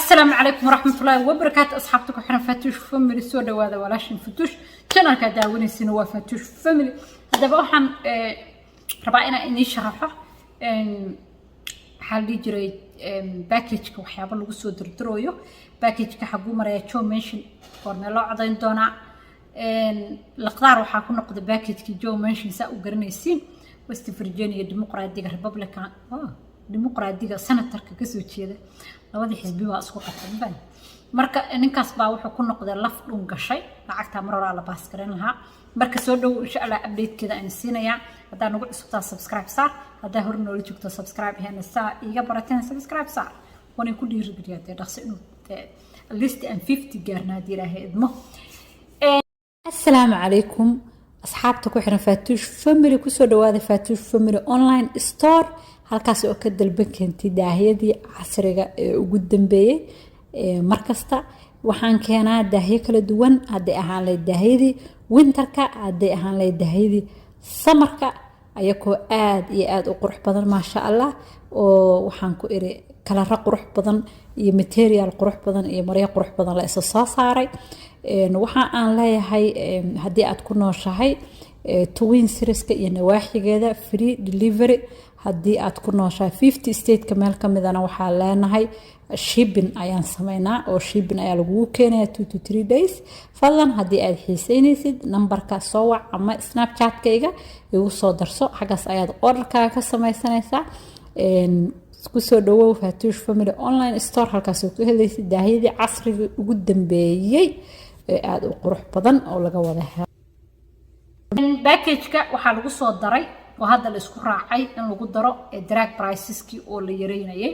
السلام عليكم ورحمة الله وبركاته أصحابتك وحنا فاتوش فاميلي سودا وهذا ولاشين فاتوش كنا كداوني سنوا فاتوش فاميلي هذا بوحن ربعنا إني شرحه حالي جري باكيج كوحيابا لو سو دردرويو باكيج كحبو مريا منشن فورميلا عضين دونا القدار waxaa ku noqday باكيجكii Joe Manchin saa u garanaysiin West Virginia dimuqraadiga Republican dimuqraadiga senatorka ka soo jeeda labada xisbi waa isku qasban marka ninkaas baa wuxuu ku noqday laf dhun gashay lacagta mar hore la baas garan lahaa marka soo dhow insha Allah update-keeda aan siinaya hadaa nagu cusubtaa subscribe saar hadaa hor noola joogto subscribe heena saa iga barateen subscribe saar wana ku dhiirigeliyaa dhaqso inuu list and 50 gaarnaa diraahay idmo السلام عليكم أصحابتك وحنا فاتوش فاميلي كسو دواده فاتوش فاميلي أونلاين ستور halkaas oo ka dalban keentay daahiyadii casriga ee ugu dambeeyay markasta waxaan keenaa daahiyo kala duwan haday ahaan leh daahiyadii winterka haday ahaan leh daahiyadii samarka ayagoo aad iyo aad u qurux badan ma sha Allah oo waxaan ku iri kala qurux badan iyo material qurux badan iyo maryo qurux badan la isoo saaray waxa aan leeyahay hadii aad ku nooshahay twin serieska iyo nawaaxigeeda free delivery hadii aad ku nooshahay 50 state ka meel kamidana waxa leenahay shipping ayaan sameynaa oo shipping ayaa lagu keenayaa 2 to 3 days fadlan hadii aad xiiseynaysid numberka soo wac ama snapchat-kayga igu soo darso xagaas ayaad order-kaaga ka samaysanaysaa ku soo dhawow Fatush Family Online Store halkaas oo ku helaysid daahiyadii casriga ugu dambeeyay aad u qurux badan oo laga wada helo package-ka waxa lagu soo daray oo hadda la isku raacay in lagu daro drag prices-kii oo la yareynayay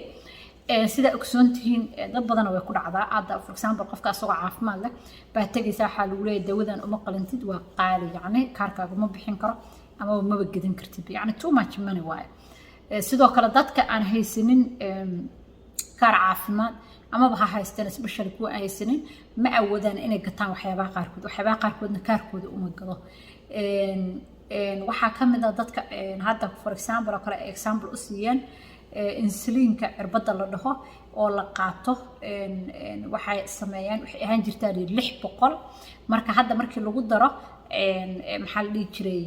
sida ogsoontihiin dad badan way ku dhacdaa hadda for example qofka asoo caafimaad leh baa tagaysa waxa lagu leeyahay dawadan uma qalantid waa qaali yacni kaarkaaga ma bixin karo ama ma gadan kartid yacni too much money waay sidoo kale dadka aan haysanin kaar caafimaad ama waxa haystaan especially kuwa aan haysanin ma awoodaan inay gataan waxyaabaha qaarkoodna kaarkooda uma gado waxa kamid ah dadka hadda for example oo kale example u siiyeen insulinka irbada la dhaho oo la qaato waxay sameeyaan waxay ahaan jirtaa 600 marka hadda markii lagu daro maxaa la dhihi jiray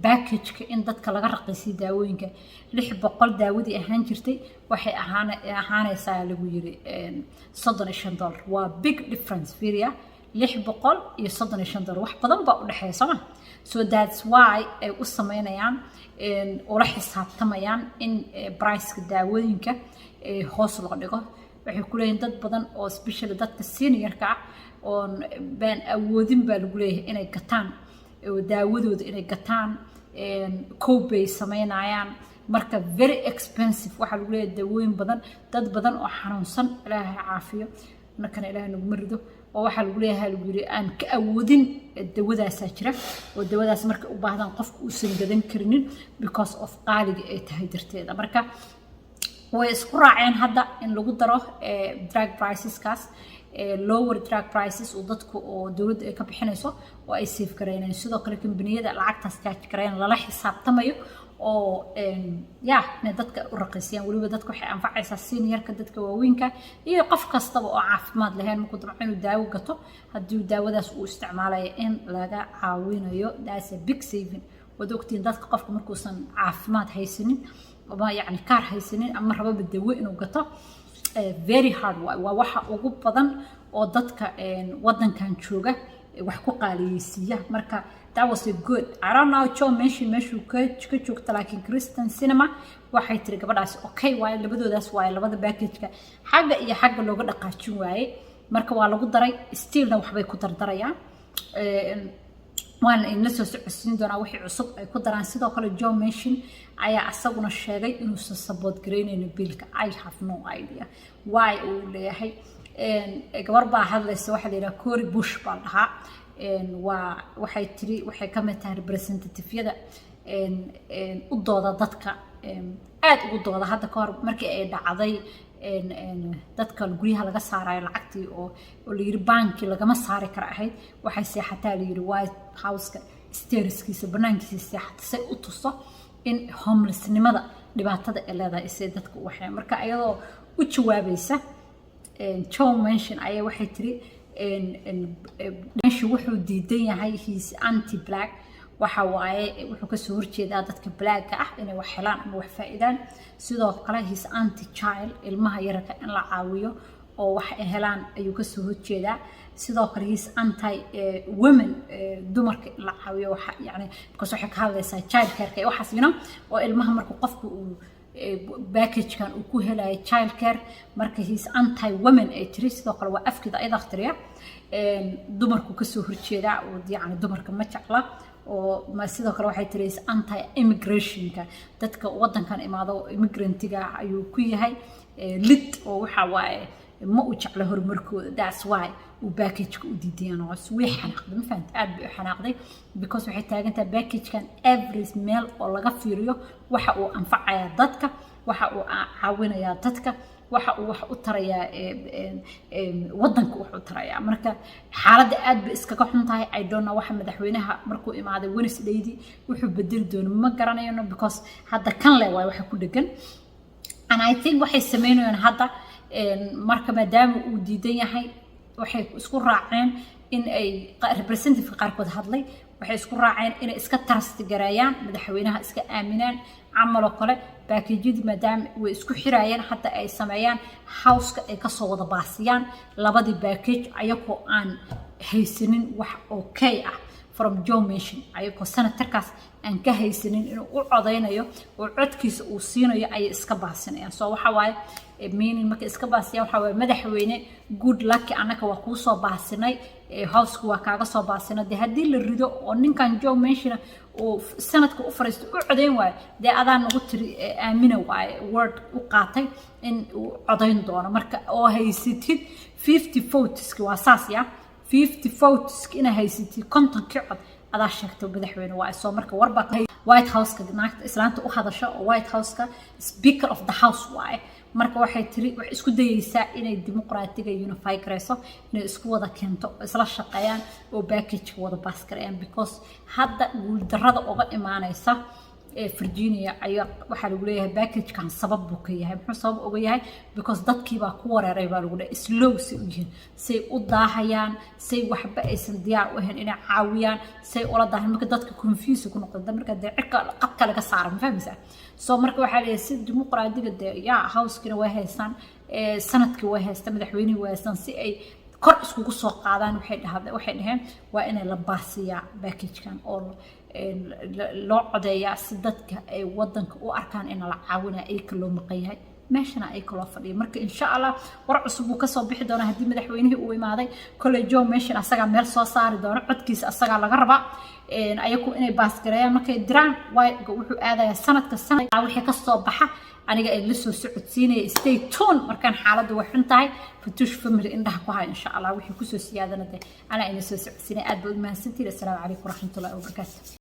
package-ka in dadka laga raqiisay daawooyinka 600 daawadii ahaan jirtay waxay ahaanaysaa lagu yiri $35 waa big difference fiiriya 600 iyo $35 wax badan baa u dhaxaysa so that's why ay u sameynayaan oo la xisaabtamayaan in price-ka daawooyinka hoos loo dhigo waxay ku leeyihiin dad badan oo especially dadka senior-ka oo baan awoodin baa lagu leeyahay inay gataan daawadooda inay gataan copay sameynayaan marka very expensive waxa lagu leeyahay daawooyin badan dad badan oo xanuunsan Ilaahay caafiyo markana Ilaahay nagu marido oo waxa lagu leeyahay lagu yiri aan ka awoodin daawadaas jira oo daawadaas marka u baahdaan qofku uu san gadan karinin because of qaaliga ay tahay darteeda marka way isku raaceen hadda in lagu daro drug prices kaas lower drug prices oo dadku oo dawladda ay ka bixinayso oo ay save gareynayaan sidoo kale kambaniyada lacagtaas charge gareyn lala xisaabtamayo oo in dadka u raqiisiyaan waliba dadku waxay anfacaysaa senior-ka dadka waaweynka iyo qof kastaba oo caafimaad lahayn markuu dabcan inuu daawo gato haddii daawadaas uu isticmaalayo in laga caawinayo that's a big saving wadogtiin dadka qofka markuusan caafimaad haysanin ama yacni kaar haysanin ama rabo dawo inuu gato very hard waa waxa ugu badan oo dadka wadankan jooga wax ku qaaliyeysiya marka that was a good I don't know Joe Manchin meeshuu ka joogta laakiin Kristen Sinema waxay tiri gabadhaas okay waa labadoodaas waa labada package-ka xagga iyo xagga looga dhaqaajin waaye marka waa lagu daray still-na waxbay ku dardarayaan waan in la soo socodsiin doonaa wixii cusub ay ku daraan sidoo kale Joe Manchin ayaa asaguna sheegay inuu support gareynayno biilka I have no idea why uu leeyahay gabar baa hadlaysa waxa la yiraahdaa Cory Bush baa dhahaa waxay tiri waxay ka mid tahay representative-yada u dooda dadka aad ugu dooda hadda ka hor markii ay dhacday dadka guryaha laga saarayo lacagtii oo la yiri banki lagama saari kara ahayd waxay seexataa la yiri White House-ka stairs-kiisa banaankiisa seexatay u tuso in homelessnimada dhibaatada ay leedahay dadka waxay marka ayadoo u jawaabaysa Joe mention ayay waxay tiri meeshu wuxuu diidan yahay he's anti black waxa waaye wuxuu ka soo horjeedaa dadka black ah inay wax helaan ama wax faa'iidaan sidoo kale he's anti child ilmaha yarka in la caawiyo oo wax ay helaan ayuu ka soo horjeedaa sidoo kale he's anti women dumarka in la caawiyo waxa yani because waxay ka hadlaysaa child care waxaas oo ilmaha marka qofku uu package kan uu ku helayo child care marka he's anti women ay tiri sidoo kale waa afkida ay dhaqtiriya dumarku ka soo horjeedaa oo yani dumarka ma jecla oo ma sidoo kale waxay tiri he's anti immigration-ka dadka wadankan imaado immigrant-ga ayuu ku yahay lid oo waxa waaye ma u jecla horumarkooda that's why uu package-ka u diidayaan oo way xanaaqday ma fahanti aad bay u xanaaqday because waxay taagantaa package-kan every meel oo laga fiiriyo waxa uu anfacaya dadka waxa uu caawinaya dadka waxa uu wax u tarayaa wadanka wax u tarayaa marka xaaladda aad bay iskaga xun tahay I don't know waxa madaxweynaha markuu imaaday Wednesday wuxuu bedeli doono ma garanayno because hadda kan le way waxa ku dhagan and I think waxay sameynayaan hadda marka maadaama uu diidan yahay waxay isku raaceen in ay representative qaarkood hadlay waxay isku raaceen in ay iska trust gareeyaan madaxweynaha iska aaminaan amalo kale package maadaama way isku xiraayeen hatta ay sameeyaan house-ka ay ka soo wada baasiyaan labadii package ayagoo aan haysanin wax okay ah from Joe Manchin ayagoo senatorkaas aan ka haysanin inuu u codeynayo oo codkiisa uu siinayo ay iska baasinayaan soo waxa waaye meaning marka iska baasiya waxa waaye madaxweyne good luck anaka waa ku soo baasinay house-ku waa kaaga soo baasinay hadii la rido oo ninkan Joe Manchin oo sanadka u fariisto u codeyn waayo adaan ugu tiri aamina waaye word u qaatay in uu codeyn doono marka oo haysatid 50 votes waa saas 50 votes ina haysatid kontonkii cod adaa sheegtay madaxweyne waa soo marka warba White House-ka naagta islaanta u hadasho oo White House-ka speaker of the house waaye marka waxay tiri wax isku dayaysaa inay dimuqraadiga unify gareyso inay isku wada keento isla shaqeeyaan oo package wada baas gareeyaan because hadda guul darrada uga imaanaysa Virginia ayaa waxa lagu leeyahay package kan sabab buu ka yahay muxuu sabab uga yahay because dadkii baa ku wareeray baa lagu leeyahay slow si u yihiin say u daahayaan say waxba aysan diyaar u ahayn inay caawiyaan say ula daahan marka dadka confuse ku noqdo marka cirka qadka laga saaro ma fahmaysaa soo marka waxa leeyahay si dimuqraadiga house-kina way haystaan sanadkii way haystaan madaxweynuhu way haystaan si ay kor iskugu soo qaadaan waxay dhaheen waa inay la baasiyaa package kan oo loo codeeyaa si dadka ay wadanka u arkaan in la caawinayo ay kala maqan yahay meeshana ay kala fadhiyo marka insha Allah war cusub uu ka soo bixi doona hadii madaxweynaha uu imaaday kale Joe Manchin asaga meel soo saari doona codkiisa asaga laga rabaa ayagu inay baas gareeyaan markay diraan wuxuu aadayaa sanadka wixii ka soo baxa aniga ay la soo socodsiinay stay tuned markaan xaaladdu wax xun tahay Fatush family indhaha ku hay insha Allah wixii ku soo siyaadana ana ina soo socodsiinay aad baad u mahadsantihiin assalaamu calaykum waraxmatullaahi wabarakaatuh